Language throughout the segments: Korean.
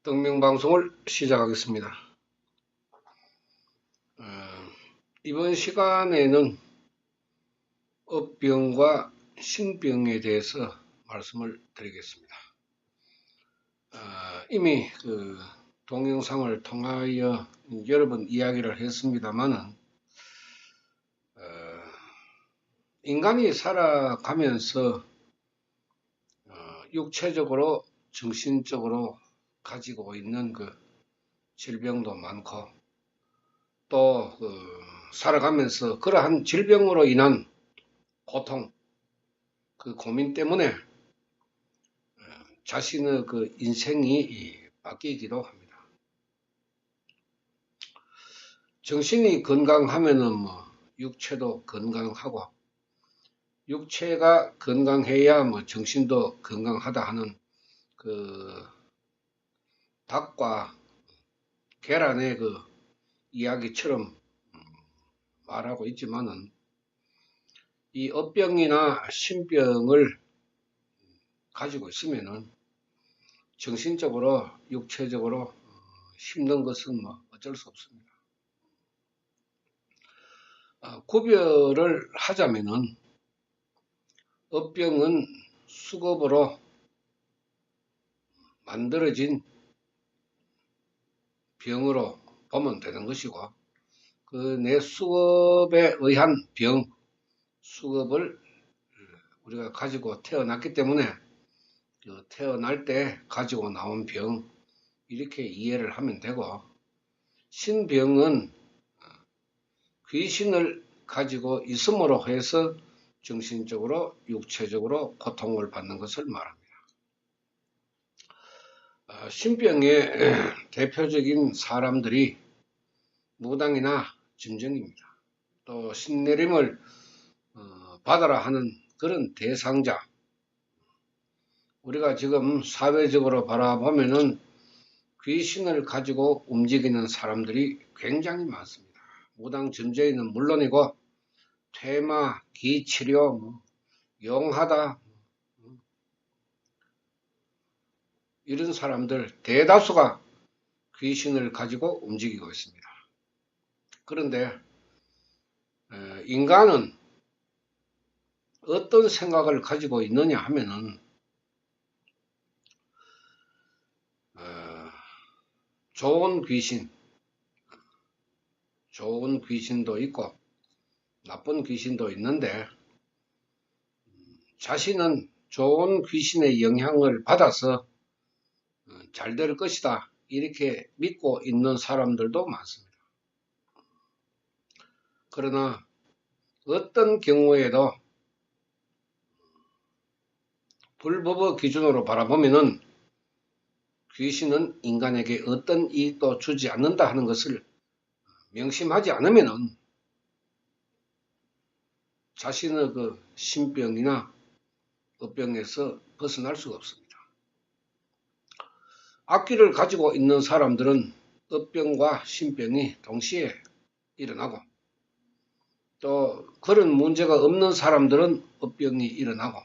등명방송을 시작하겠습니다. 어, 이번 시간에는 업병과 신병에 대해서 말씀을 드리겠습니다. 이미 동영상을 통하여 여러 번 이야기를 했습니다만은 인간이 살아가면서 육체적으로 정신적으로 가지고 있는 질병도 많고 또 살아가면서 그러한 질병으로 인한 고통, 고민 때문에 자신의 인생이 바뀌기도 합니다. 정신이 건강하면은 육체도 건강하고 육체가 건강해야 정신도 건강하다 하는 닭과 계란의 이야기처럼 말하고 있지만은 이 업병이나 신병을 가지고 있으면은 정신적으로 육체적으로 힘든 것은 어쩔 수 없습니다. 구별을 하자면은 업병은 수급으로 만들어진 병으로 보면 되는 것이고 내 수급에 의한 병, 수급을 우리가 가지고 태어났기 때문에 태어날 때 가지고 나온 병 이렇게 이해를 하면 되고 신병은 귀신을 가지고 있음으로 해서 정신적으로 육체적으로 고통을 받는 것을 말합니다. 신병의 대표적인 사람들이 무당이나 점쟁이입니다. 또 신내림을 받아라 하는 그런 대상자, 우리가 지금 사회적으로 바라보면은 귀신을 가지고 움직이는 사람들이 굉장히 많습니다. 무당 점쟁이는 물론이고 퇴마, 기치료, 용하다 이런 사람들 대다수가 귀신을 가지고 움직이고 있습니다. 그런데 인간은 어떤 생각을 가지고 있느냐 하면은 좋은 귀신도 있고 나쁜 귀신도 있는데 자신은 좋은 귀신의 영향을 받아서 잘 될 것이다 이렇게 믿고 있는 사람들도 많습니다. 그러나 어떤 경우에도 불법의 기준으로 바라보면은 귀신은 인간에게 어떤 이익도 주지 않는다 하는 것을 명심하지 않으면은 자신의 신병이나 업병에서 벗어날 수가 없습니다. 악기를 가지고 있는 사람들은 업병과 신병이 동시에 일어나고 또 그런 문제가 없는 사람들은 업병이 일어나고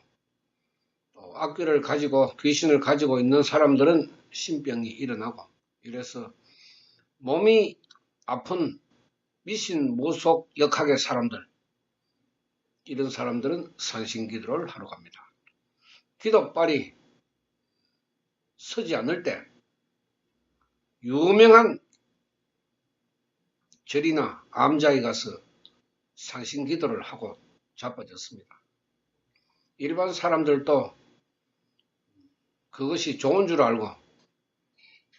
또 악기를 가지고 귀신을 가지고 있는 사람들은 신병이 일어나고 이래서 몸이 아픈 미신 모속 역학의 사람들 이런 사람들은 산신기도를 하러 갑니다. 기도빨이 서지 않을 때 유명한 절이나 암자에 가서 산신기도를 하고 자빠졌습니다. 일반 사람들도 그것이 좋은 줄 알고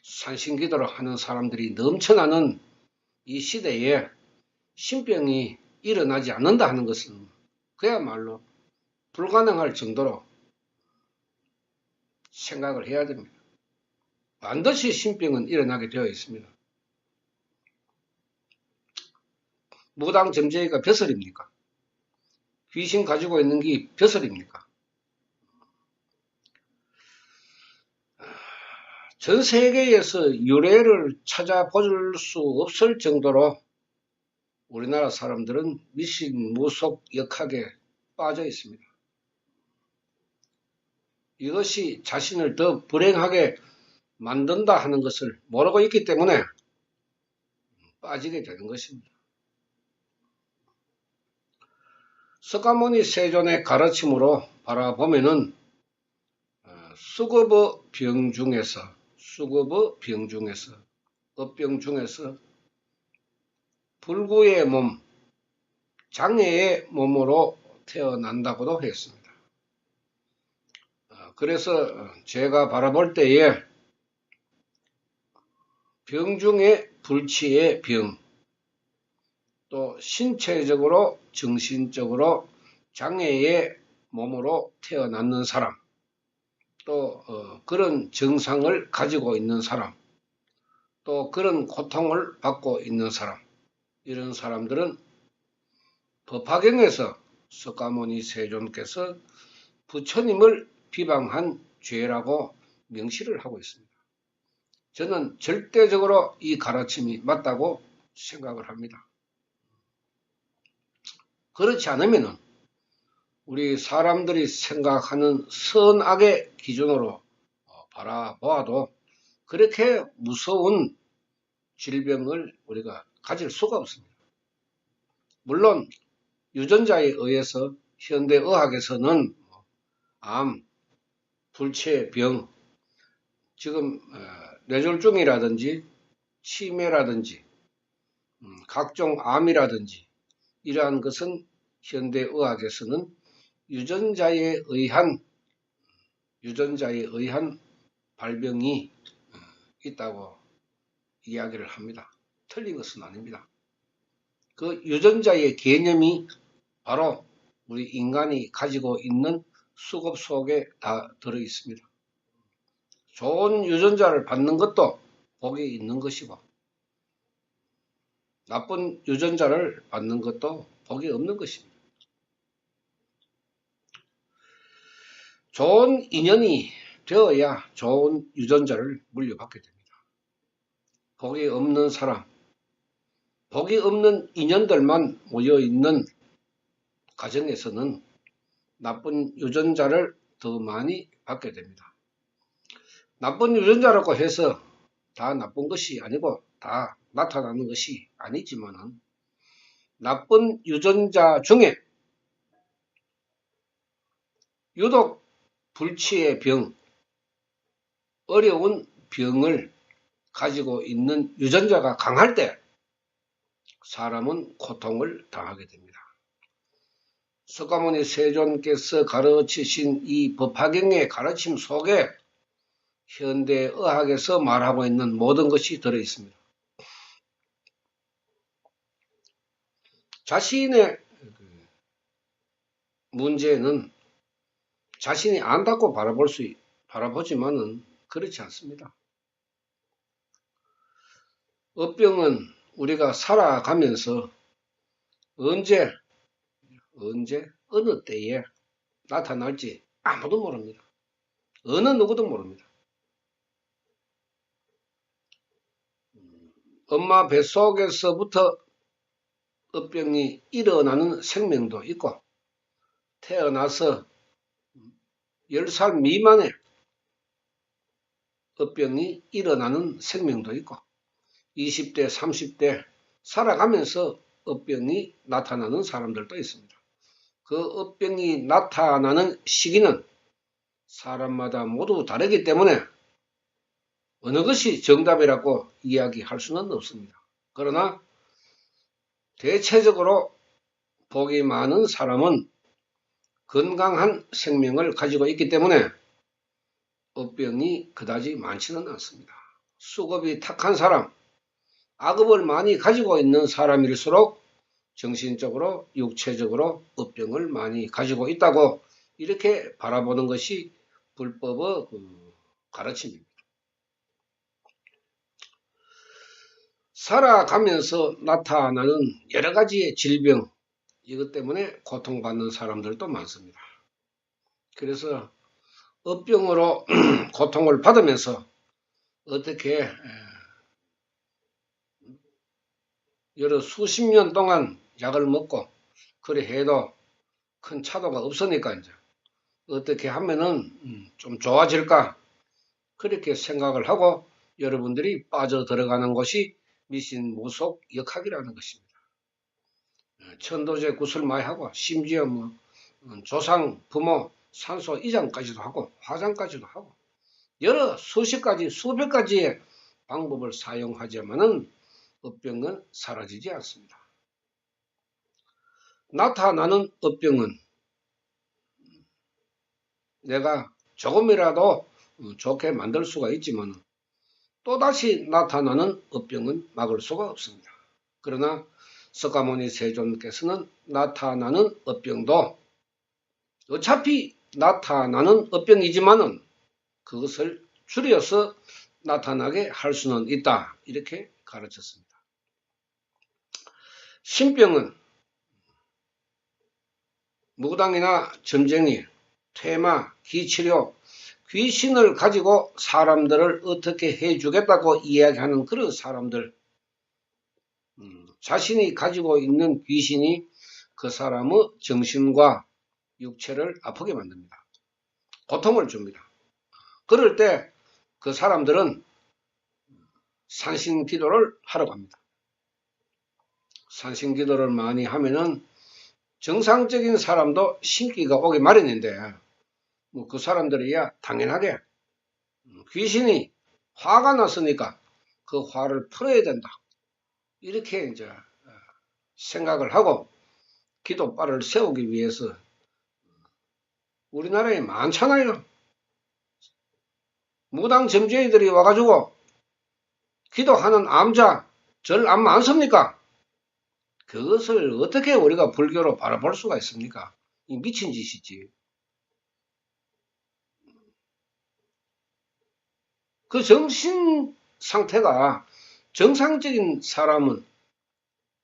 산신기도를 하는 사람들이 넘쳐나는 이 시대에 신병이 일어나지 않는다 하는 것은 그야말로 불가능할 정도로 생각을 해야 됩니다. 반드시 신병은 일어나게 되어 있습니다. 무당 점쟁이가 벼슬입니까? 귀신 가지고 있는 게 벼슬입니까? 전 세계에서 유래를 찾아볼 수 없을 정도로 우리나라 사람들은 미신, 무속, 역학에 빠져 있습니다. 이것이 자신을 더 불행하게 만든다 하는 것을 모르고 있기 때문에 빠지게 되는 것입니다. 석가모니 세존의 가르침으로 바라보면은 수급의 병 중에서 업병 중에서 불구의 몸, 장애의 몸으로 태어난다고도 했습니다. 그래서 제가 바라볼 때에 병 중에 불치의 병, 또 신체적으로 정신적으로 장애의 몸으로 태어났는 사람, 또 그런 증상을 가지고 있는 사람, 또 그런 고통을 받고 있는 사람, 이런 사람들은 법화경에서 석가모니 세존께서 부처님을 비방한 죄라고 명시를 하고 있습니다. 저는 절대적으로 이 가르침이 맞다고 생각을 합니다. 그렇지 않으면 우리 사람들이 생각하는 선악의 기준으로 바라보아도 그렇게 무서운 질병을 우리가 가질 수가 없습니다. 물론 유전자에 의해서 현대의학에서는 암, 불치병, 지금 뇌졸중이라든지 치매라든지 각종 암이라든지 이러한 것은 현대의학에서는 유전자에 의한 발병이 있다고 이야기를 합니다. 틀린 것은 아닙니다. 그 유전자의 개념이 바로 우리 인간이 가지고 있는 수급 속에 다 들어 있습니다. 좋은 유전자를 받는 것도 복이 있는 것이고 나쁜 유전자를 받는 것도 복이 없는 것입니다. 좋은 인연이 되어야 좋은 유전자를 물려받게 됩니다. 복이 없는 사람, 복이 없는 인연들만 모여있는 가정에서는 나쁜 유전자를 더 많이 받게 됩니다. 나쁜 유전자라고 해서 다 나쁜 것이 아니고 다 나타나는 것이 아니지만은 나쁜 유전자 중에 유독 불치의 병, 어려운 병을 가지고 있는 유전자가 강할 때 사람은 고통을 당하게 됩니다. 석가모니 세존께서 가르치신 이 법화경의 가르침 속에 현대의학에서 말하고 있는 모든 것이 들어있습니다. 자신의 문제는 자신이 안다고 바라보지만은 그렇지 않습니다. 업병은 우리가 살아가면서 언제 어느 때에 나타날지 아무도 모릅니다. 어느 누구도 모릅니다. 엄마 뱃속에서부터 업병이 일어나는 생명도 있고 태어나서 10살 미만의 업병이 일어나는 생명도 있고 20대, 30대 살아가면서 업병이 나타나는 사람들도 있습니다. 그 업병이 나타나는 시기는 사람마다 모두 다르기 때문에 어느 것이 정답이라고 이야기할 수는 없습니다. 그러나 대체적으로 복이 많은 사람은 건강한 생명을 가지고 있기 때문에 업병이 그다지 많지는 않습니다. 수급이 탁한 사람, 악업을 많이 가지고 있는 사람일수록 정신적으로, 육체적으로 업병을 많이 가지고 있다고 이렇게 바라보는 것이 불법의 가르침입니다. 살아가면서 나타나는 여러 가지의 질병, 이것 때문에 고통받는 사람들도 많습니다. 그래서 업병으로 고통을 받으면서 어떻게 여러 수십 년 동안 약을 먹고 그래 해도 큰 차도가 없으니까 이제 어떻게 하면은 좀 좋아질까 그렇게 생각을 하고 여러분들이 빠져들어가는 것이 미신무속 역학이라는 것입니다. 천도제 구슬 많이 하고 심지어 조상, 부모, 산소 이장까지도 하고 화장까지도 하고 여러 수십 가지, 수백 가지의 방법을 사용하지만은 업병은 사라지지 않습니다. 나타나는 업병은 내가 조금이라도 좋게 만들 수가 있지만 또다시 나타나는 업병은 막을 수가 없습니다. 그러나 석가모니 세존께서는 나타나는 업병도 어차피 나타나는 업병이지만은 그것을 줄여서 나타나게 할 수는 있다. 이렇게 가르쳤습니다. 신병은 무당이나 점쟁이, 퇴마, 기치료, 귀신을 가지고 사람들을 어떻게 해주겠다고 이야기하는 그런 사람들, 자신이 가지고 있는 귀신이 그 사람의 정신과 육체를 아프게 만듭니다. 고통을 줍니다. 그럴 때 그 사람들은 산신기도를 하러 갑니다. 산신기도를 많이 하면은 정상적인 사람도 신기가 오기 마련인데 그 사람들이야 당연하게 귀신이 화가 났으니까 그 화를 풀어야 된다. 이렇게 이제 생각을 하고 기도바를 세우기 위해서 우리나라에 많잖아요. 무당 점쟁이들이 와가지고 기도하는 암자, 절 안 많습니까? 그것을 어떻게 우리가 불교로 바라볼 수가 있습니까? 이 미친 짓이지. 그 정신 상태가 정상적인 사람은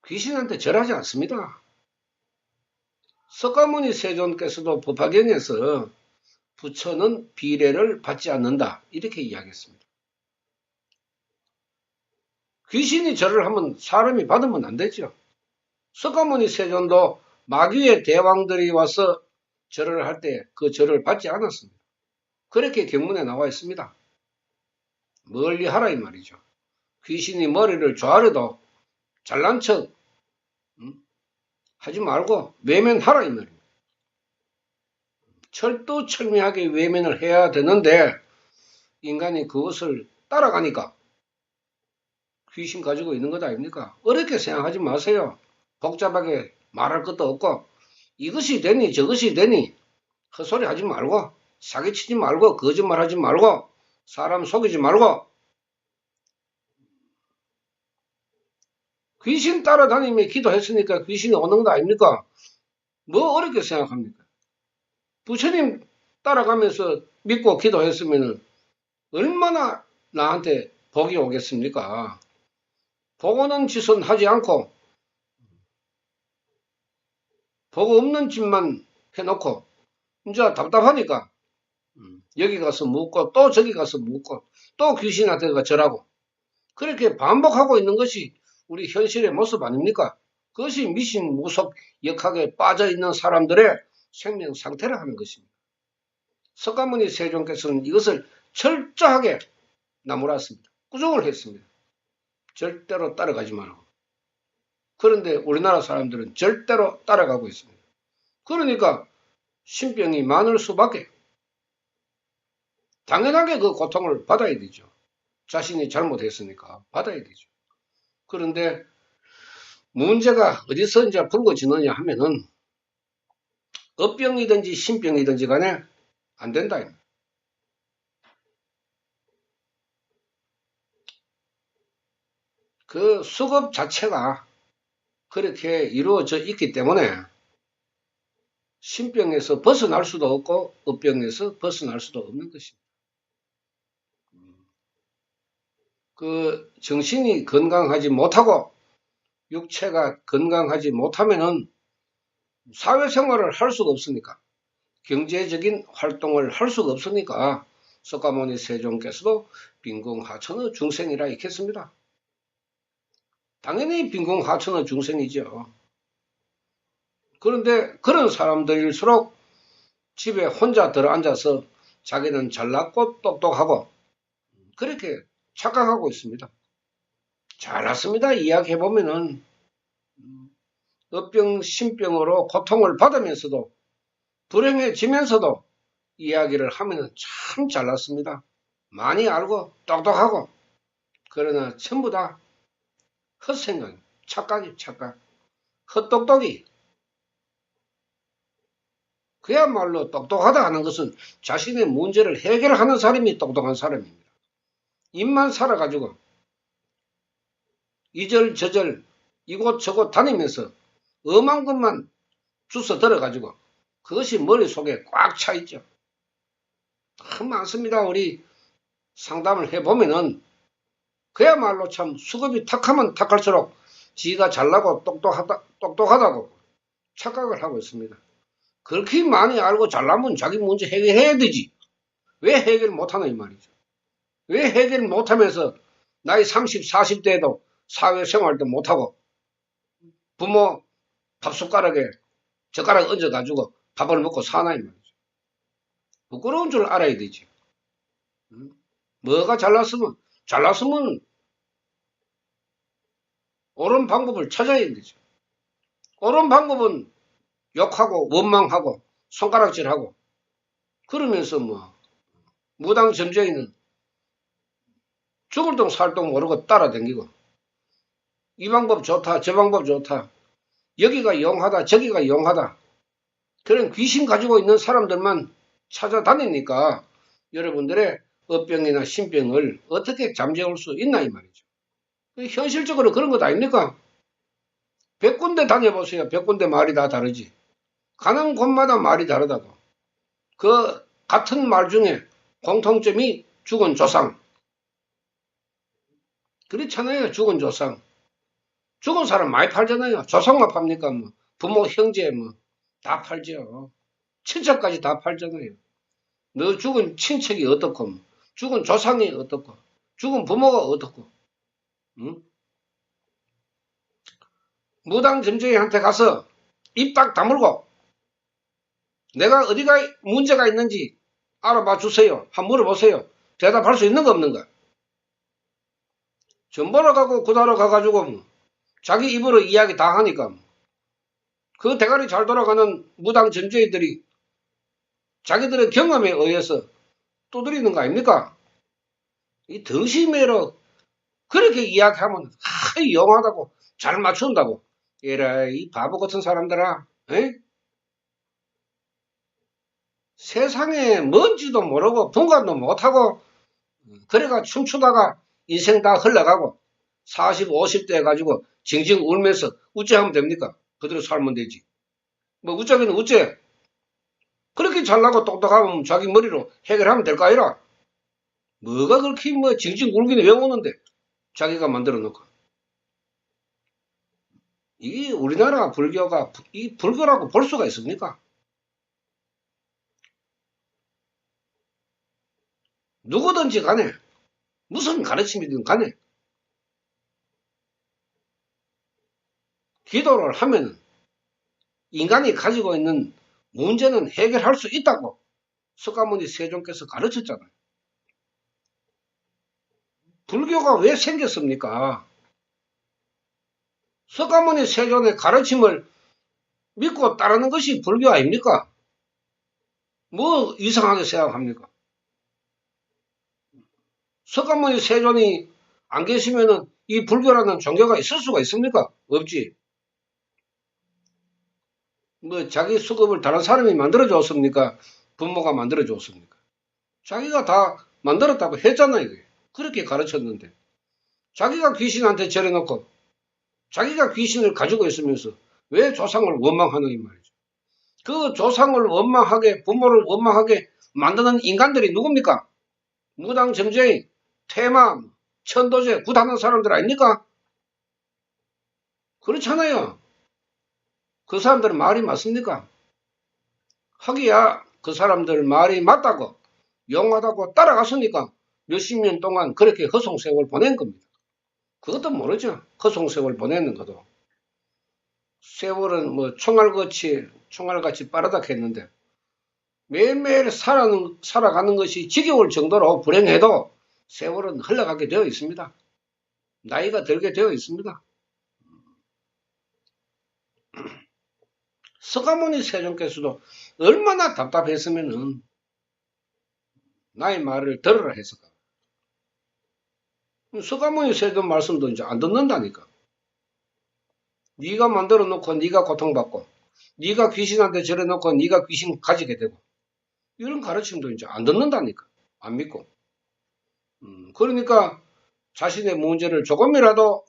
귀신한테 절하지 않습니다. 석가모니 세존께서도 법화경에서 부처는 비례를 받지 않는다. 이렇게 이야기했습니다. 귀신이 절을 하면 사람이 받으면 안 되죠. 석가모니 세존도 마귀의 대왕들이 와서 절을 할 때 그 절을 받지 않았습니다. 그렇게 경문에 나와 있습니다. 멀리 하라 이 말이죠. 귀신이 머리를 조아려도 잘난 척 하지 말고 외면하라 이 말입니다. 철두철미하게 외면을 해야 되는데 인간이 그것을 따라가니까 귀신 가지고 있는 것 아닙니까? 어렵게 생각하지 마세요. 복잡하게 말할 것도 없고 이것이 되니 저것이 되니 헛소리 하지 말고 사기치지 말고 거짓말하지 말고 사람 속이지 말고 귀신 따라다니며 기도했으니까 귀신이 오는 것 아닙니까? 뭐 어렵게 생각합니까? 부처님 따라가면서 믿고 기도했으면 얼마나 나한테 복이 오겠습니까? 복 오는 짓은 하지 않고 복 없는 짓만 해놓고 이제 답답하니까 여기 가서 묻고 또 저기 가서 묻고 또 귀신한테 절하고 그렇게 반복하고 있는 것이 우리 현실의 모습 아닙니까? 그것이 미신 무속 역학에 빠져있는 사람들의 생명 상태를 하는 것입니다. 석가모니 세존께서는 이것을 철저하게 나무랐습니다. 꾸중을 했습니다. 절대로 따라가지 말고. 그런데 우리나라 사람들은 절대로 따라가고 있습니다. 그러니까 신병이 많을 수밖에. 당연하게 그 고통을 받아야 되죠. 자신이 잘못했으니까 받아야 되죠. 그런데 문제가 어디서 이제 불거지느냐 하면은 업병이든지 신병이든지 간에 안 된다. 그 수급 자체가 그렇게 이루어져 있기 때문에 신병에서 벗어날 수도 없고 업병에서 벗어날 수도 없는 것입니다. 그 정신이 건강하지 못하고 육체가 건강하지 못하면은 사회생활을 할 수가 없으니까 경제적인 활동을 할 수가 없으니까 석가모니 세존께서도 빈궁하천의 중생이라 읽겠습니다. 당연히 빈궁하천의 중생이죠. 그런데 그런 사람들일수록 집에 혼자 들어앉아서 자기는 잘났고 똑똑하고 그렇게 착각하고 있습니다. 잘났습니다. 이야기해보면은 업병, 신병으로 고통을 받으면서도 불행해지면서도 이야기를 하면은 참 잘났습니다. 많이 알고 똑똑하고 그러나 전부 다 헛생각, 착각이 착각, 헛똑똑이. 그야말로 똑똑하다 하는 것은 자신의 문제를 해결하는 사람이 똑똑한 사람입니다. 입만 살아가지고 이절저절 이곳저곳 다니면서 엄한 것만 주워 들어가지고 그것이 머릿속에 꽉 차 있죠. 참 많습니다. 우리 상담을 해보면은 그야말로 참 수급이 탁하면 탁할수록 지가 잘나고 똑똑하다고 착각을 하고 있습니다. 그렇게 많이 알고 잘나면 자기 문제 해결해야 되지. 왜 해결 못하나 이 말이죠. 왜 해결 못하면서 나이 30, 40대에도 사회생활도 못하고 부모 밥숟가락에 젓가락 얹어가지고 밥을 먹고 사나 이 말이죠. 부끄러운 줄 알아야 되지. 뭐가 잘났으면 옳은 방법을 찾아야 되죠. 옳은 방법은 욕하고 원망하고 손가락질하고 그러면서 뭐 무당점쟁이는 죽을 동 살 동 모르고 따라다니고 이 방법 좋다 저 방법 좋다 여기가 용하다 저기가 용하다 그런 귀신 가지고 있는 사람들만 찾아다니니까 여러분들의 업병이나 신병을 어떻게 잠재울 수 있나 이 말이죠. 현실적으로 그런 것 아닙니까? 100군데 다녀보세요. 100군데 말이 다 다르지. 가는 곳마다 말이 다르다고. 그 같은 말 중에 공통점이 죽은 조상. 그렇잖아요. 죽은 조상. 죽은 사람 많이 팔잖아요. 조상만 팝니까? 뭐 부모, 형제 뭐 다 팔죠. 친척까지 다 팔잖아요. 너 죽은 친척이 어떻고, 뭐. 죽은 조상이 어떻고, 죽은 부모가 어떻고, 응? 무당점쟁이한테 가서 입 딱 다물고 내가 어디가 문제가 있는지 알아봐 주세요. 한번 물어보세요. 대답할 수 있는 거 없는가? 전보러 가고 구다로 가가지고 뭐 자기 입으로 이야기 다 하니까 뭐. 그 대가리 잘 돌아가는 무당점쟁이들이 자기들의 경험에 의해서 두드리는 거 아닙니까? 이 덩시매로 그렇게 이야기하면 영하다고 잘 맞춘다고. 에라 이 바보 같은 사람들아. 에? 세상에 뭔지도 모르고 분간도 못하고 그래가 춤추다가 인생 다 흘러가고 40, 50대 해가지고 징징 울면서 우째 하면 됩니까? 그대로 살면 되지. 뭐 우째기는 우째. 그렇게 잘나고 똑똑하면 자기 머리로 해결하면 될 거 아니라 뭐가 그렇게 뭐 징징 울기는 왜 우는데 자기가 만들어 놓고. 이 우리나라 불교가 이 불교라고 볼 수가 있습니까? 누구든지 간에 무슨 가르침이든 간에 기도를 하면 인간이 가지고 있는 문제는 해결할 수 있다고 석가모니 세존께서 가르쳤잖아요. 불교가 왜 생겼습니까? 석가모니 세존의 가르침을 믿고 따르는 것이 불교 아닙니까? 뭐 이상하게 생각합니까? 석가모니 세존이 안 계시면은 이 불교라는 종교가 있을 수가 있습니까? 없지. 뭐 자기 수급을 다른 사람이 만들어 줬습니까? 부모가 만들어 줬습니까? 자기가 다 만들었다고 했잖아요. 그렇게 가르쳤는데 자기가 귀신한테 절해놓고 자기가 귀신을 가지고 있으면서 왜 조상을 원망하는 이 말이죠. 그 조상을 원망하게 부모를 원망하게 만드는 인간들이 누굽니까? 무당점쟁이, 퇴마, 천도제, 굿하는 사람들 아닙니까? 그렇잖아요. 그 사람들 말이 맞습니까? 하기야 그 사람들 말이 맞다고 용하다고 따라갔으니까 몇십 년 동안 그렇게 허송세월 보낸 겁니다. 그것도 모르죠. 허송세월 보내는 것도. 세월은 뭐 총알같이 빠르다 했는데 매일매일 살아가는 것이 지겨울 정도로 불행해도 세월은 흘러가게 되어 있습니다. 나이가 들게 되어 있습니다. 서가모니 세종께서도 얼마나 답답했으면은 나의 말을 들으라 했을까. 서가모니 세종 말씀도 이제 안 듣는다니까. 네가 만들어 놓고 네가 고통받고 네가 귀신한테 절해 놓고 네가 귀신 가지게 되고 이런 가르침도 이제 안 듣는다니까. 안 믿고. 그러니까 자신의 문제를 조금이라도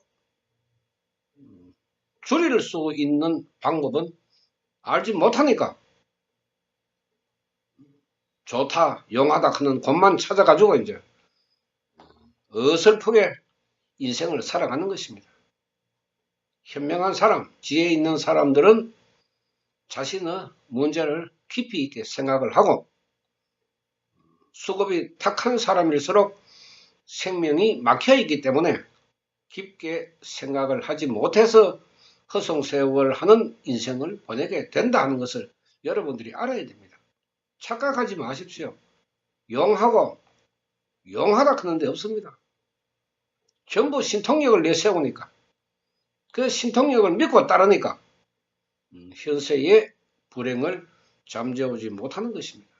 줄일 수 있는 방법은 알지 못하니까 좋다, 용하다 하는 곳만 찾아가지고 이제 어설프게 인생을 살아가는 것입니다. 현명한 사람, 지혜 있는 사람들은 자신의 문제를 깊이 있게 생각을 하고 수급이 탁한 사람일수록 생명이 막혀 있기 때문에 깊게 생각을 하지 못해서 허송세월하는 인생을 보내게 된다는 것을 여러분들이 알아야 됩니다. 착각하지 마십시오. 용하고 용하다 하는 데 없습니다. 전부 신통력을 내세우니까 그 신통력을 믿고 따르니까 현세의 불행을 잠재우지 못하는 것입니다.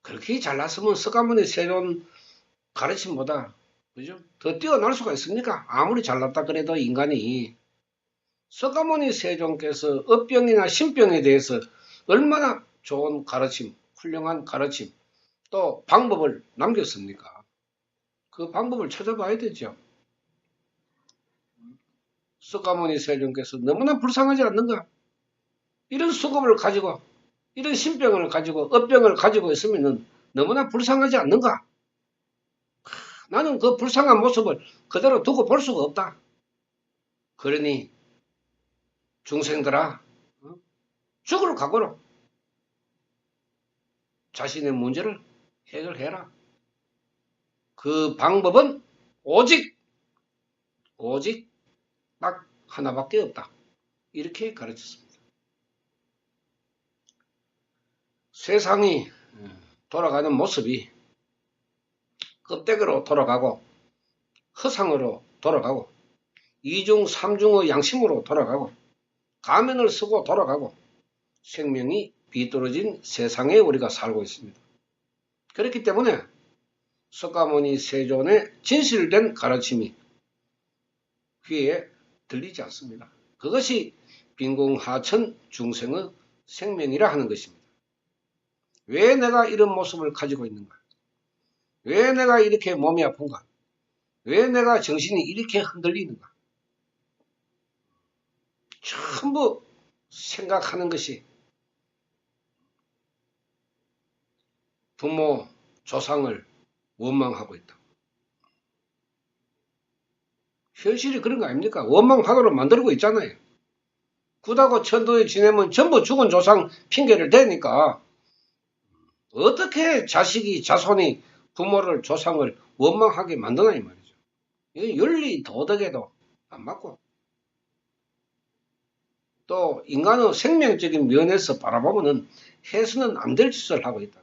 그렇게 잘났으면 서가모니 세존 가르침보다 그죠? 더 뛰어날 수가 있습니까? 아무리 잘났다 그래도 인간이 서가모니 세종께서 업병이나 신병에 대해서 얼마나 좋은 가르침, 훌륭한 가르침, 또 방법을 남겼습니까? 그 방법을 찾아봐야 되죠. 서가모니 세종께서 너무나 불쌍하지 않는가? 이런 수급을 가지고, 이런 신병을 가지고, 업병을 가지고 있으면 너무나 불쌍하지 않는가? 나는 그 불쌍한 모습을 그대로 두고 볼 수가 없다. 그러니 중생들아, 죽을 각오로 자신의 문제를 해결해라. 그 방법은 오직 딱 하나밖에 없다. 이렇게 가르쳤습니다. 세상이 돌아가는 모습이 껍데기로 돌아가고 허상으로 돌아가고 이중 삼중의 양심으로 돌아가고 가면을 쓰고 돌아가고 생명이 비뚤어진 세상에 우리가 살고 있습니다. 그렇기 때문에 서가모니 세존의 진실된 가르침이 귀에 들리지 않습니다. 그것이 빈궁하천 중생의 생명이라 하는 것입니다. 왜 내가 이런 모습을 가지고 있는가? 왜 내가 이렇게 몸이 아픈가? 왜 내가 정신이 이렇게 흔들리는가? 전부 생각하는 것이 부모, 조상을 원망하고 있다. 현실이 그런 거 아닙니까? 원망하도록 만들고 있잖아요. 구다고 천도에 지내면 전부 죽은 조상 핑계를 대니까 어떻게 자식이 자손이 부모를 조상을 원망하게 만드나 이 말이죠. 이게 윤리 도덕에도 안 맞고 또 인간의 생명적인 면에서 바라보면 해서는 안 될 짓을 하고 있다.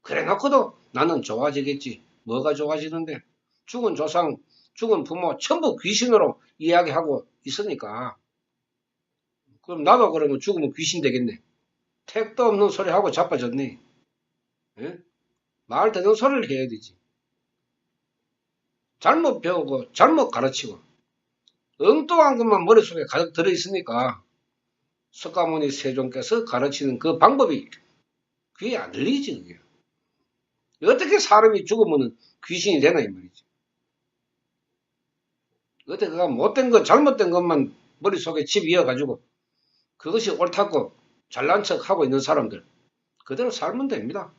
그래 놓고도 나는 좋아지겠지. 뭐가 좋아지는데? 죽은 조상, 죽은 부모 전부 귀신으로 이야기하고 있으니까 그럼 나도 그러면 죽으면 귀신 되겠네. 택도 없는 소리 하고 자빠졌네. 예? 말 되는 소리를 해야 되지. 잘못 배우고 잘못 가르치고 엉뚱한 것만 머릿속에 가득 들어있으니까 석가모니 세종께서 가르치는 그 방법이 귀에 안 들리지. 그게. 어떻게 사람이 죽으면 귀신이 되나 이 말이지. 어떻게 그가 못된 것 잘못된 것만 머릿속에 집이어가지고 그것이 옳다고 잘난 척하고 있는 사람들 그대로 살면 됩니다.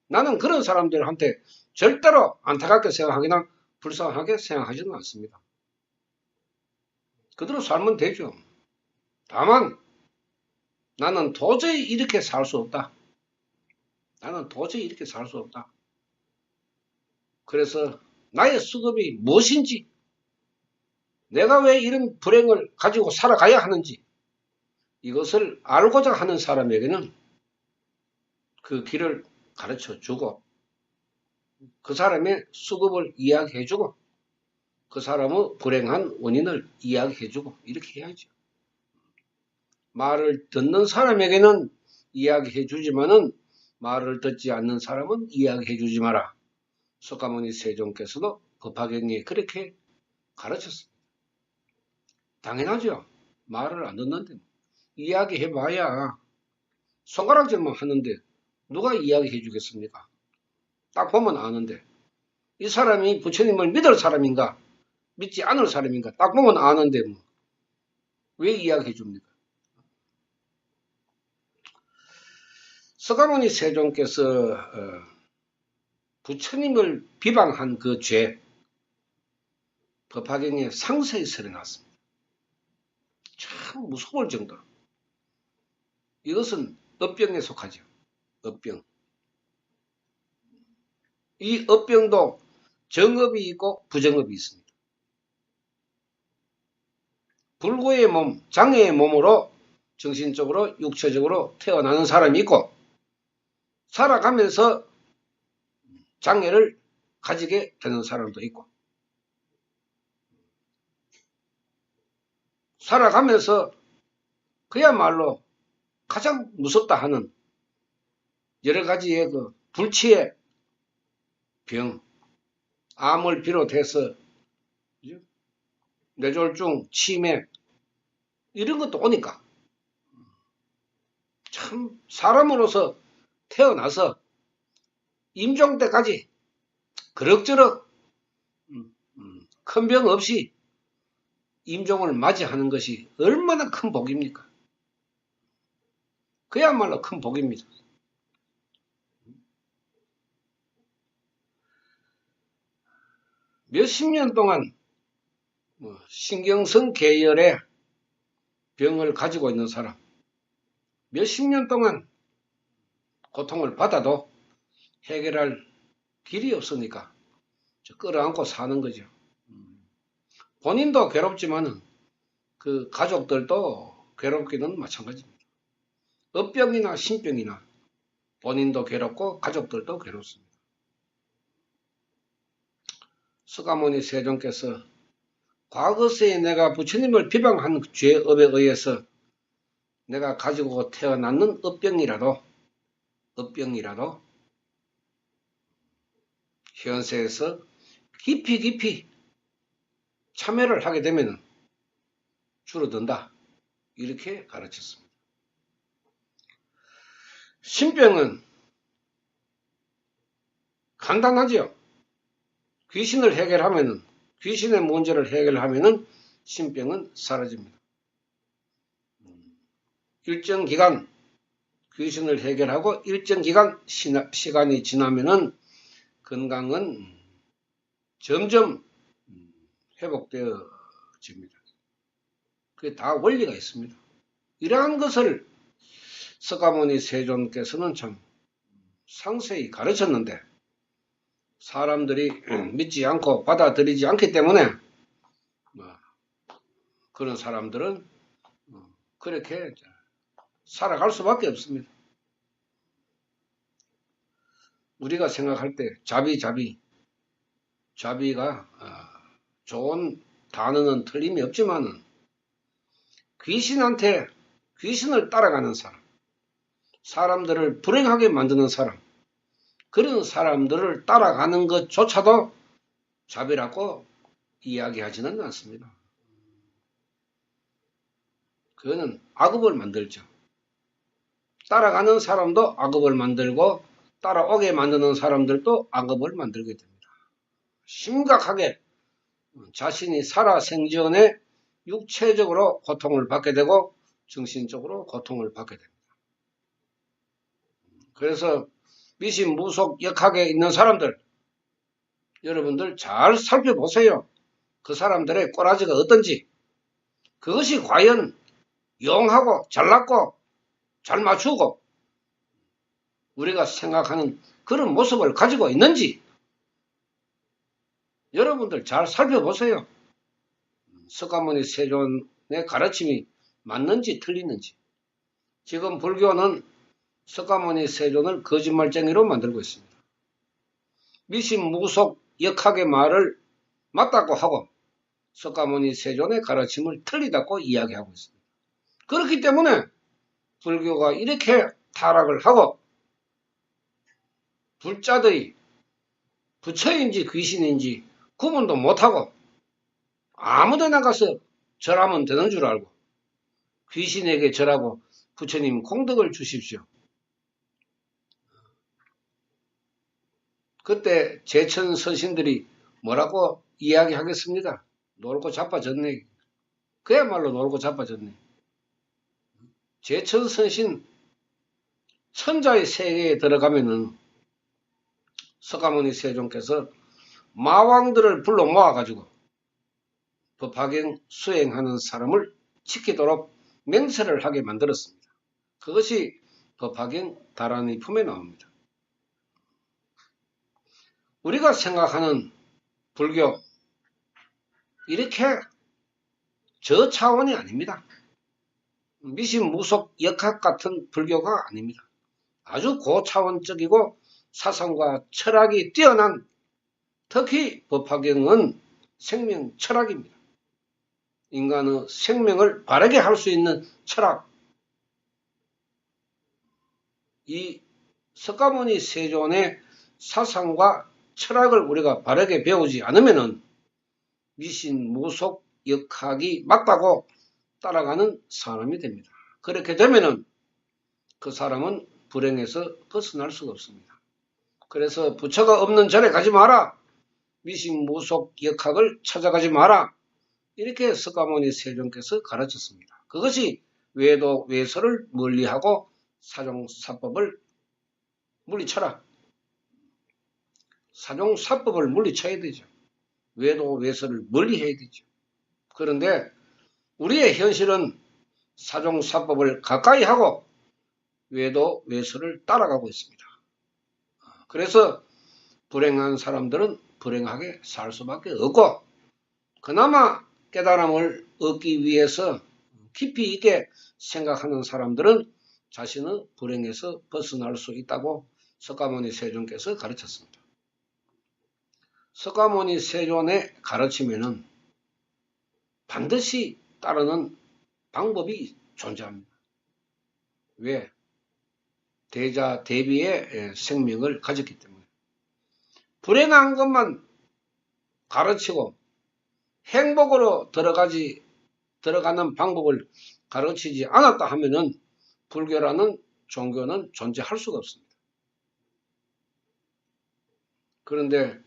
나는 그런 사람들한테 절대로 안타깝게 생각하거나 불쌍하게 생각하지는 않습니다. 그대로 살면 되죠. 다만 나는 도저히 이렇게 살 수 없다. 나는 도저히 이렇게 살 수 없다. 그래서 나의 수급이 무엇인지 내가 왜 이런 불행을 가지고 살아가야 하는지 이것을 알고자 하는 사람에게는 그 길을 가르쳐 주고 그 사람의 수급을 이야기해주고 그 사람의 불행한 원인을 이야기해주고 이렇게 해야죠. 말을 듣는 사람에게는 이야기해주지만은 말을 듣지 않는 사람은 이야기해주지 마라. 석가모니 세종께서도 법화경에 그렇게 가르쳤습니다. 당연하죠. 말을 안 듣는데 이야기해봐야 손가락질만 하는데 누가 이야기해주겠습니까? 딱 보면 아는데 이 사람이 부처님을 믿을 사람인가 믿지 않을 사람인가 딱 보면 아는데 뭐 왜 이야기해줍니까? 석가모니 세종께서 부처님을 비방한 그 죄 법화경에 상세히 설해놨습니다. 참 무서울 정도로. 이것은 업병에 속하죠. 업병. 이 업병도 정업이 있고 부정업이 있습니다. 불구의 몸, 장애의 몸으로 정신적으로 육체적으로 태어나는 사람이 있고 살아가면서 장애를 가지게 되는 사람도 있고 살아가면서 그야말로 가장 무섭다 하는 여러 가지의 그 불치의 병, 암을 비롯해서 뇌졸중, 치매 이런 것도 오니까 참 사람으로서 태어나서 임종 때까지 그럭저럭 큰 병 없이 임종을 맞이하는 것이 얼마나 큰 복입니까? 그야말로 큰 복입니다. 몇십 년 동안 신경성 계열의 병을 가지고 있는 사람, 몇십 년 동안 고통을 받아도 해결할 길이 없으니까 끌어안고 사는 거죠. 본인도 괴롭지만은 그 가족들도 괴롭기는 마찬가지입니다. 업병이나 신병이나 본인도 괴롭고 가족들도 괴롭습니다. 석가모니 세종께서 과거세에 내가 부처님을 비방한 죄업에 의해서 내가 가지고 태어났는 업병이라도 현세에서 깊이 참여를 하게 되면 줄어든다. 이렇게 가르쳤습니다. 신병은 간단하죠. 귀신을 해결하면은 귀신의 문제를 해결하면은 신병은 사라집니다. 일정 기간 귀신을 해결하고 일정 기간 시간이 지나면은 건강은 점점 회복되어집니다. 그게 다 원리가 있습니다. 이러한 것을 석가모니 세존께서는 참 상세히 가르쳤는데 사람들이 믿지 않고 받아들이지 않기 때문에 그런 사람들은 그렇게 살아갈 수밖에 없습니다. 우리가 생각할 때 자비가 좋은 단어는 틀림이 없지만은 귀신을 따라가는 사람, 사람들을 불행하게 만드는 사람, 그런 사람들을 따라가는 것조차도 자비라고 이야기하지는 않습니다. 그거는 악업을 만들죠. 따라가는 사람도 악업을 만들고 따라오게 만드는 사람들도 악업을 만들게 됩니다. 심각하게 자신이 살아생전에 육체적으로 고통을 받게 되고 정신적으로 고통을 받게 됩니다. 그래서 미신무속 역학에 있는 사람들 여러분들 잘 살펴보세요. 그 사람들의 꼬라지가 어떤지 그것이 과연 용하고 잘났고 잘 맞추고 우리가 생각하는 그런 모습을 가지고 있는지 여러분들 잘 살펴보세요. 석가모니 세존의 가르침이 맞는지 틀리는지. 지금 불교는 석가모니 세존을 거짓말쟁이로 만들고 있습니다. 미신무속 역학의 말을 맞다고 하고 석가모니 세존의 가르침을 틀리다고 이야기하고 있습니다. 그렇기 때문에 불교가 이렇게 타락을 하고 불자들이 부처인지 귀신인지 구분도 못하고 아무데나 가서 절하면 되는 줄 알고 귀신에게 절하고 부처님功德을 주십시오. 그때 제천 선신들이 뭐라고 이야기하겠습니까? 놀고 자빠졌네. 그야말로 놀고 자빠졌네. 제천 선신 천자의 세계에 들어가면은 석가모니 세존께서 마왕들을 불러 모아가지고 법화경 수행하는 사람을 지키도록 맹세를 하게 만들었습니다. 그것이 법화경 다란이 품에 나옵니다. 우리가 생각하는 불교 이렇게 저 차원이 아닙니다. 미신무속 역학 같은 불교가 아닙니다. 아주 고차원적이고 사상과 철학이 뛰어난 특히 법화경은 생명 철학입니다. 인간의 생명을 바르게 할 수 있는 철학. 이 석가모니 세존의 사상과 철학을 우리가 바르게 배우지 않으면은 미신무속 역학이 맞다고 따라가는 사람이 됩니다. 그렇게 되면은 그 사람은 불행에서 벗어날 수가 없습니다. 그래서 부처가 없는 절에 가지 마라. 미신무속 역학을 찾아가지 마라. 이렇게 석가모니 세존께서 가르쳤습니다. 그것이 외도 외설을 멀리하고 사종사법을 물리쳐라. 사종사법을 물리쳐야 되죠. 외도 외설을 멀리해야 되죠. 그런데 우리의 현실은 사종사법을 가까이 하고 외도 외설을 따라가고 있습니다. 그래서 불행한 사람들은 불행하게 살 수밖에 없고 그나마 깨달음을 얻기 위해서 깊이 있게 생각하는 사람들은 자신의 불행에서 벗어날 수 있다고 석가모니 세존께서 가르쳤습니다. 석가모니 세존의 가르침에는 반드시 따르는 방법이 존재합니다. 왜? 대자 대비의 생명을 가졌기 때문에. 불행한 것만 가르치고 행복으로 들어가는 방법을 가르치지 않았다 하면은 불교라는 종교는 존재할 수가 없습니다. 그런데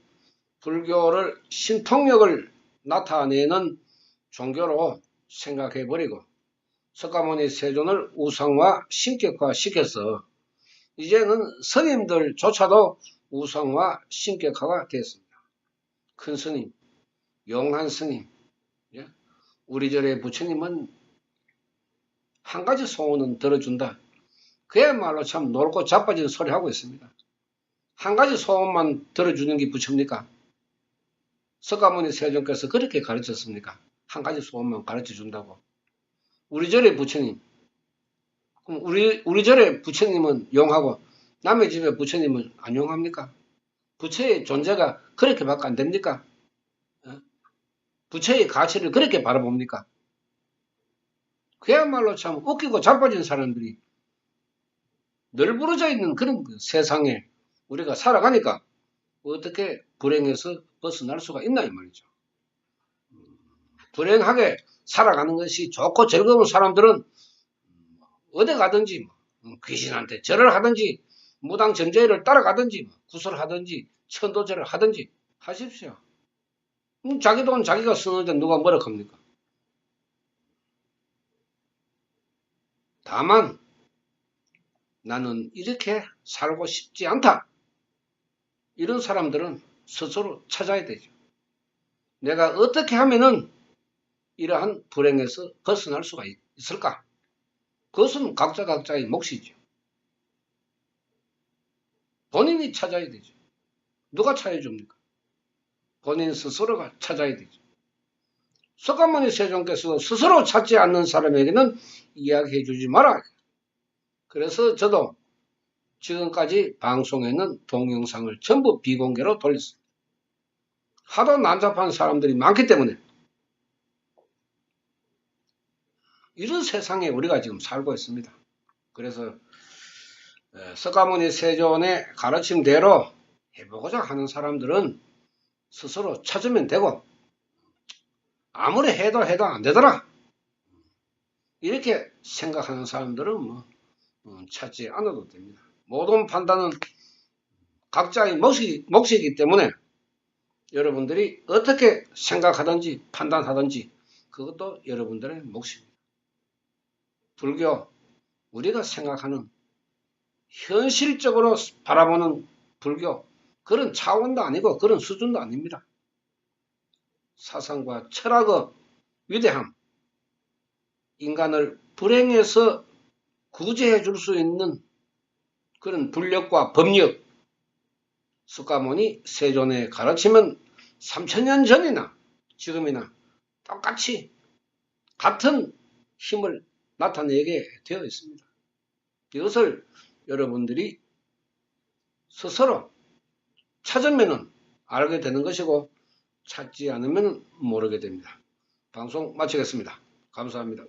불교를 신통력을 나타내는 종교로 생각해버리고 석가모니 세존을 우상화 신격화 시켜서 이제는 스님들조차도 우상화 신격화가 됐습니다. 큰 스님, 용한 스님, 우리 절의 부처님은 한 가지 소원은 들어준다. 그야말로 참 놀고 자빠진 소리 하고 있습니다. 한 가지 소원만 들어주는 게 부처입니까? 석가모니 세존께서 그렇게 가르쳤습니까? 한 가지 소원만 가르쳐 준다고. 우리 절의 부처님, 그럼 우리 절의 부처님은 용하고 남의 집의 부처님은 안 용합니까? 부처의 존재가 그렇게밖에 안 됩니까? 부처의 가치를 그렇게 바라봅니까? 그야말로 참 웃기고 자빠진 사람들이 널브러져 있는 그런 세상에 우리가 살아가니까 어떻게 불행에서 벗어날 수가 있나 이 말이죠. 불행하게 살아가는 것이 좋고 즐거운 사람들은 어디 가든지 귀신한테 절을 하든지 무당점제를 따라가든지 구설하든지 천도절을 하든지 하십시오. 자기 돈 자기가 쓰는데 누가 뭐라 합니까? 다만 나는 이렇게 살고 싶지 않다. 이런 사람들은 스스로 찾아야 되죠. 내가 어떻게 하면은 이러한 불행에서 벗어날 수가 있을까? 그것은 각자의 몫이죠. 본인이 찾아야 되죠. 누가 찾아줍니까? 본인 스스로가 찾아야 되죠. 석가모니 세존께서 스스로 찾지 않는 사람에게는 이야기해 주지 마라. 그래서 저도 지금까지 방송에는 동영상을 전부 비공개로 돌렸습니다. 하도 난잡한 사람들이 많기 때문에 이런 세상에 우리가 지금 살고 있습니다. 그래서 석가모니 세존의 가르침대로 해보고자 하는 사람들은 스스로 찾으면 되고, 아무리 해도 안 되더라 이렇게 생각하는 사람들은 찾지 않아도 됩니다. 모든 판단은 각자의 몫이기 때문에 여러분들이 어떻게 생각하든지 판단하든지 그것도 여러분들의 몫입니다. 불교, 우리가 생각하는 현실적으로 바라보는 불교, 그런 차원도 아니고 그런 수준도 아닙니다. 사상과 철학의 위대함, 인간을 불행에서 구제해 줄 수 있는 그런 불력과 법력, 석가모니 세존의 가르침은 3000년 전이나 지금이나 똑같이 같은 힘을 나타내게 되어 있습니다. 이것을 여러분들이 스스로 찾으면 알게 되는 것이고 찾지 않으면 모르게 됩니다. 방송 마치겠습니다. 감사합니다.